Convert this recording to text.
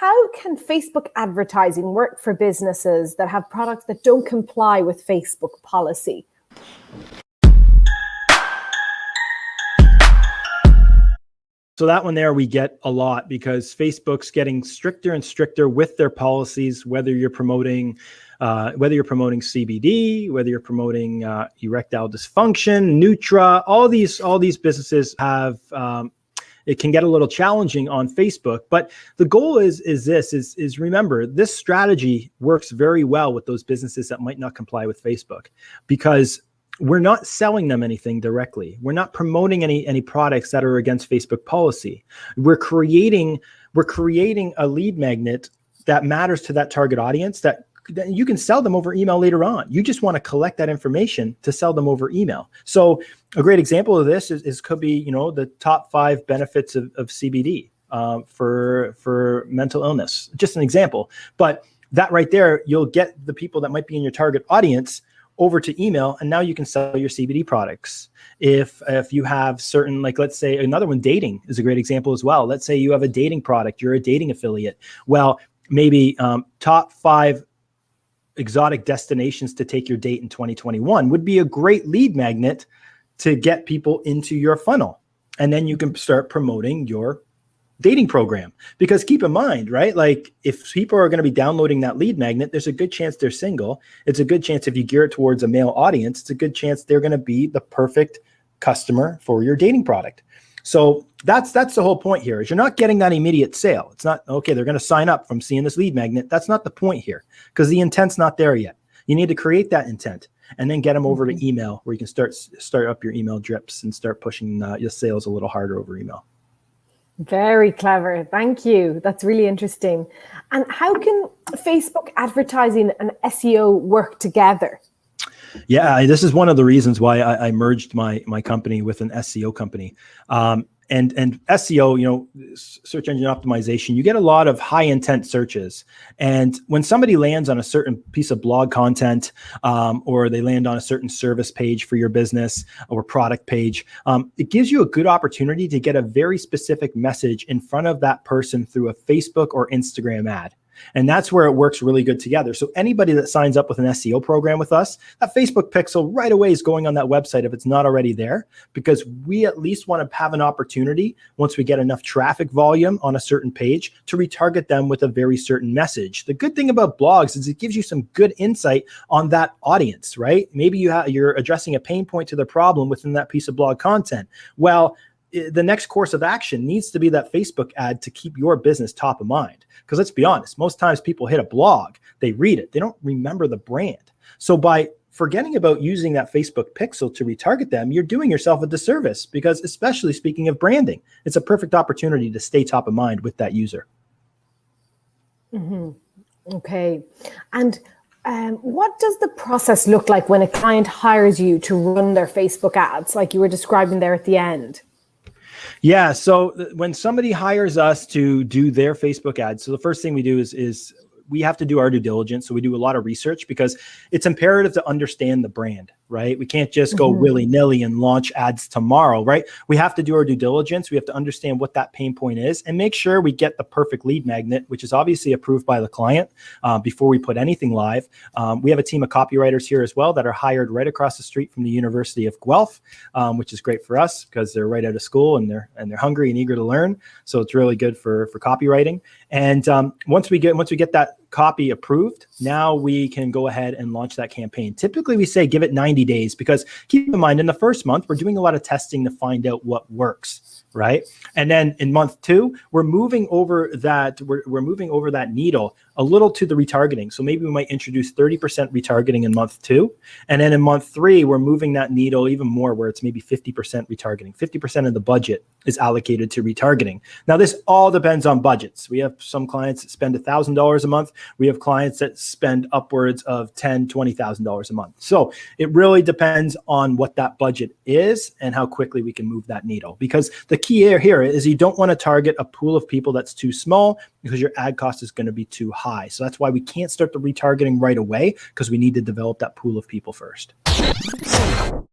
How can Facebook advertising work for businesses that have products that don't comply with Facebook policy? So that one there we get a lot because Facebook's getting stricter and stricter with their policies, whether you're promoting CBD, whether you're promoting erectile dysfunction, Nutra, all these businesses have it can get a little challenging on Facebook. But the goal is remember, this strategy works very well with those businesses that might not comply with Facebook, because we're not selling them anything directly. We're not promoting any products that are against Facebook policy. We're creating a lead magnet that matters to that target audience that you can sell them over email later on. You just want to collect that information to sell them over email. So a great example of this could be, the top 5 benefits of CBD for mental illness. Just an example. But that right there, you'll get the people that might be in your target audience over to email, and now you can sell your CBD products. If you have certain, like, let's say another one, dating is a great example as well. Let's say you have a dating product, you're a dating affiliate. Well, maybe top 5 exotic destinations to take your date in 2021 would be a great lead magnet to get people into your funnel. And then you can start promoting your dating program. Because keep in mind, right? Like, if people are going to be downloading that lead magnet, there's a good chance they're single. It's a good chance, if you gear it towards a male audience, it's a good chance they're going to be the perfect customer for your dating product. So that's the whole point here, is you're not getting that immediate sale. It's not, okay, they're going to sign up from seeing this lead magnet. That's not the point here, because the intent's not there yet. You need to create that intent and then get them over to email, where you can start up your email drips and start pushing your sales a little harder over email. Very clever. Thank you. That's really interesting. And how can Facebook advertising and SEO work together? Yeah, this is one of the reasons why I merged my company with an SEO company. And SEO, search engine optimization, you get a lot of high intent searches. And when somebody lands on a certain piece of blog content, or they land on a certain service page for your business or product page, it gives you a good opportunity to get a very specific message in front of that person through a Facebook or Instagram ad. And that's where it works really good together. So anybody that signs up with an SEO program with us, that Facebook pixel right away is going on that website if it's not already there, because we at least want to have an opportunity, once we get enough traffic volume on a certain page, to retarget them with a very certain message. The good thing about blogs is it gives you some good insight on that audience, right? Maybe you're addressing a pain point to the problem within that piece of blog content. Well, the next course of action needs to be that Facebook ad to keep your business top of mind. Because let's be honest, most times people hit a blog, they read it, they don't remember the brand. So by forgetting about using that Facebook pixel to retarget them, you're doing yourself a disservice, because, especially speaking of branding, it's a perfect opportunity to stay top of mind with that user. Okay. And what does the process look like when a client hires you to run their Facebook ads, like you were describing there at the end? Yeah. So when somebody hires us to do their Facebook ads, so the first thing we do is we have to do our due diligence. So we do a lot of research, because it's imperative to understand the brand, right? We can't just go willy-nilly and launch ads tomorrow, right? We have to do our due diligence. We have to understand what that pain point is and make sure we get the perfect lead magnet, which is obviously approved by the client, before we put anything live. We have a team of copywriters here as well that are hired right across the street from the University of Guelph, which is great for us because they're right out of school and they're hungry and eager to learn. So it's really good for copywriting. And once we get that copy approved, now we can go ahead and launch that campaign. Typically, we say give it 90 days, because keep in mind, in the first month, we're doing a lot of testing to find out what works, right? And then in month 2, we're moving over that needle a little to the retargeting. So maybe we might introduce 30% retargeting in month 2. And then in month 3, we're moving that needle even more, where it's maybe 50% retargeting. 50% of the budget is allocated to retargeting. Now, this all depends on budgets. We have some clients that spend $1,000 a month. We have clients that spend upwards of $10,000, $20,000 a month. So it really depends on what that budget is and how quickly we can move that needle. Because the key here is you don't want to target a pool of people that's too small, because your ad cost is going to be too high. So that's why we can't start the retargeting right away, because we need to develop that pool of people first.